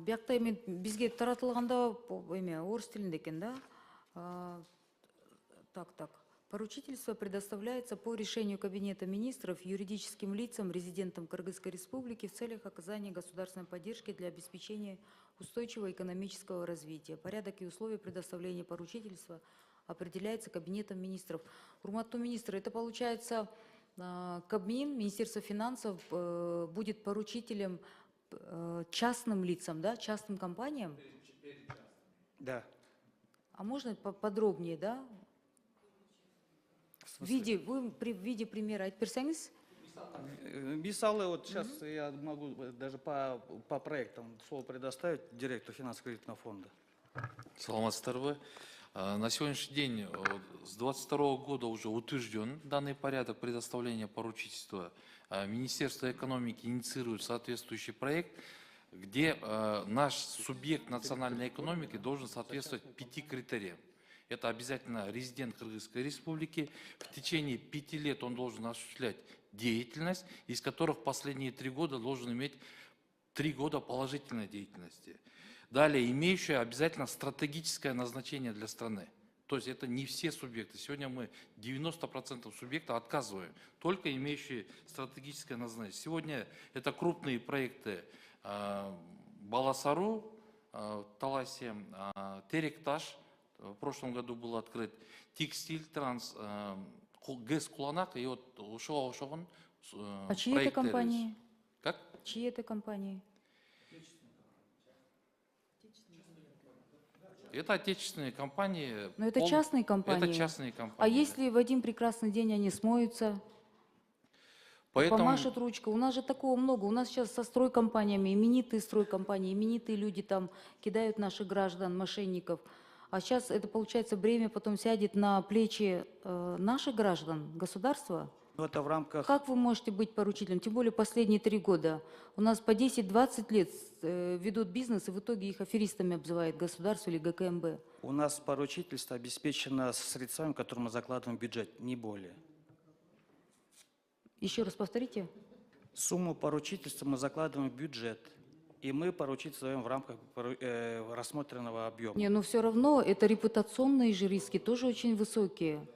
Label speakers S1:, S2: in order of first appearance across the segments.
S1: Биякта эми бизге таратылганда эме орыс тилинде экен да. Так. Поручительство предоставляется по решению Кабинета министров юридическим лицам, резидентам Кыргызской Республики в целях оказания государственной поддержки для обеспечения устойчивого экономического развития. Порядок и условия предоставления поручительства определяется Кабинетом министров. Урматтуу министр, это получается Кабмин, Министерство финансов будет поручителем частным лицам, да, частным компаниям?
S2: Да.
S1: А можно поподробнее, да? В виде примера айтып
S2: Мисалы, вот сейчас я могу даже по проектам слово предоставить директору финансово-кредитного фонда.
S3: Саламатсыздарбы. На сегодняшний день с 2022 года уже утвержден данный порядок предоставления поручительства. Министерство экономики инициирует соответствующий проект, где наш субъект национальной экономики должен соответствовать 5 критериям. Это обязательно резидент Кыргызской Республики. В течение 5 лет он должен осуществлять деятельность, из которых последние 3 года должен иметь 3 года положительной деятельности. Далее, имеющая обязательно стратегическое назначение для страны. То есть это не все субъекты. Сегодня мы 90% субъектов отказываем, только имеющие стратегическое назначение. Сегодня это крупные проекты Баласару, Таласе, Теректаш. В прошлом году был открыт текстиль, ГЭС Куланак и вот Ушоғын.
S1: А чьи это компании?
S3: Как?
S1: Чьи это компании?
S3: Это отечественные компании.
S1: Но это частные компании.
S3: Это частные компании.
S1: А если в один прекрасный день они смоются?
S3: Поэтому...
S1: Помашут ручкой. У нас же такого много. У нас сейчас со стройкомпаниями, именитые стройкомпании, именитые люди там кидают наших граждан, мошенников. А сейчас это, получается, бремя потом сядет на плечи наших граждан, государства.
S2: Это в рамках...
S1: Как вы можете быть поручителем? Тем более последние 3 года. У нас по 10-20 лет ведут бизнес, и в итоге их аферистами обзывает государство или ГКМБ.
S2: У нас поручительство обеспечено средствами, которые мы закладываем в бюджет, не более.
S1: Еще раз повторите.
S2: Сумму поручительства мы закладываем в бюджет. И мы поручительство даем в рамках рассмотренного объема.
S1: Не, но все равно это репутационные же риски тоже очень высокие.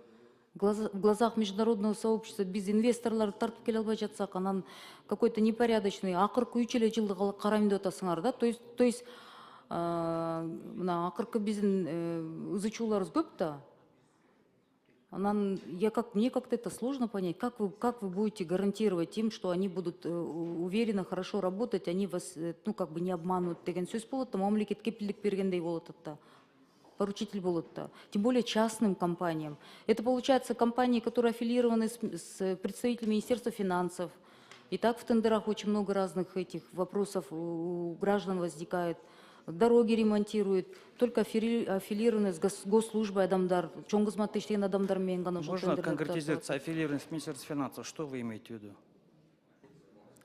S1: В глазах международного сообщества без инвесторлар тартып келе албай жатсак, анан какой-то непорядочный акыркы 3 эле жылды карайм деп атасыңар да. То есть мына акыркы биздин ызычууларыбыз көп да. Мне как-то это сложно понять. Как вы будете гарантировать им, что они будут уверенно, хорошо работать, они вас не обманут деген сөз болот да, мамлекет кепилдик бергендей болот да, поручитель болот да. Тем более частным компаниям. Это получается компании, которые аффилированы с представителями Министерства финансов. И так в тендерах очень много разных этих вопросов у граждан возникает. Дороги ремонтируют, только аффилированные с госслужбой адамдар, чоң кызматта иштеген адамдар менен гана.
S2: Можно конкретизироваться, аффилированность с Министерством финансов, что вы имеете в виду?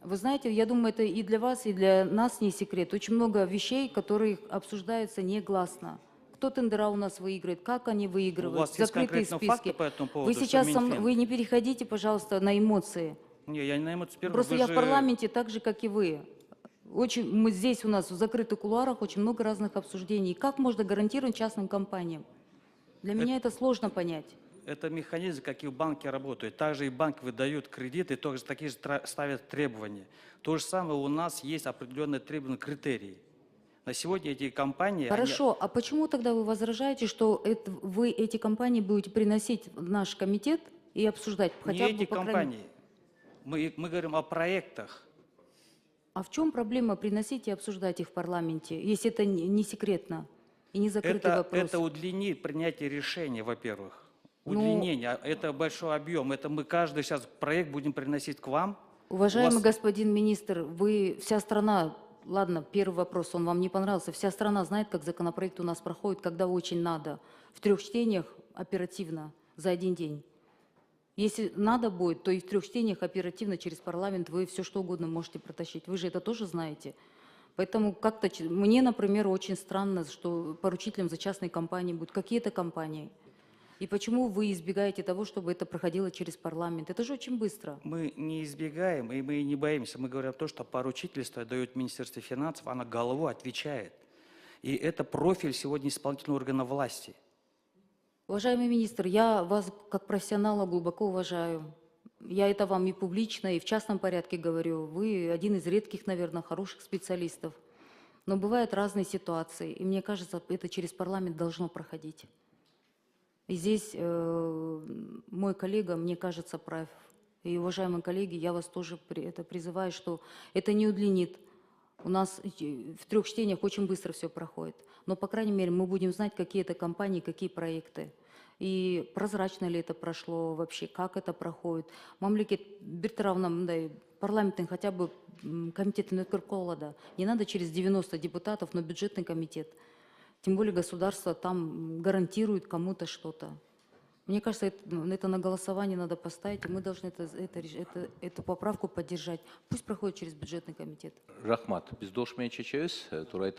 S1: Вы знаете, я думаю, это и для вас, и для нас не секрет. Очень много вещей, которые обсуждаются негласно. Кто тендера у нас выигрывает, как они выигрывают,
S2: у вас есть
S1: закрытые
S2: конкретно
S1: списки.
S2: Факты по этому поводу,
S1: вы сейчас
S2: Минфин...
S1: вы не переходите, пожалуйста, на эмоции.
S2: Не, я не на эмоции.
S1: Просто я в парламенте так же, как и вы. Мы здесь у нас в закрытых кулуарах очень много разных обсуждений. Как можно гарантировать частным компаниям? Для меня это сложно понять.
S2: Это механизм, как и в банке работает. Также и банки выдают кредиты, тоже такие же ставят требования. То же самое у нас есть определенные требования, критерии. На сегодня эти компании...
S1: Хорошо, а почему тогда вы возражаете, что вы эти компании будете приносить в наш комитет и обсуждать?
S2: Не эти компании. Мы говорим о проектах.
S1: А в чем проблема приносить и обсуждать их в парламенте, если это не секретно и не закрытый вопрос?
S2: Это удлинит принятие решения, во-первых. Удлинение, это большой объем. Это мы каждый сейчас проект будем приносить к вам.
S1: Уважаемый господин министр, вся страна, ладно, первый вопрос, он вам не понравился, вся страна знает, как законопроект у нас проходит, когда очень надо. В 3 чтениях оперативно, за 1 день. Если надо будет, то и в 3 чтениях оперативно через парламент вы все что угодно можете протащить. Вы же это тоже знаете. Поэтому как-то мне, например, очень странно, что поручителем за частные компании будут какие-то компании. И почему вы избегаете того, чтобы это проходило через парламент? Это же очень быстро.
S2: Мы не избегаем, и мы не боимся. Мы говорим то, что поручительство дает Министерство финансов, она головой отвечает. И это профиль сегодня исполнительного органа власти.
S1: Уважаемый министр, я вас как профессионала глубоко уважаю. Я это вам и публично, и в частном порядке говорю. Вы один из редких, наверное, хороших специалистов. Но бывают разные ситуации, и мне кажется, это через парламент должно проходить. И здесь мой коллега, мне кажется, прав. И, уважаемые коллеги, я вас тоже призываю, что это не удлинит. У нас в 3 чтениях очень быстро все проходит. Но, по крайней мере, мы будем знать, какие это компании, какие проекты. И прозрачно ли это прошло вообще, как это проходит. Мамлекет Биртаровна, мындай парламенттің хотя бы комитетін өткөрүп койгула да. Не надо через 90 депутатов, но бюджетный комитет. Тем более государство там гарантирует кому-то что-то. Мне кажется, это на голосование надо поставить, и мы должны эту поправку поддержать. Пусть проходит через бюджетный комитет.
S4: Рахмат, біз дошмен чечебіз, турайт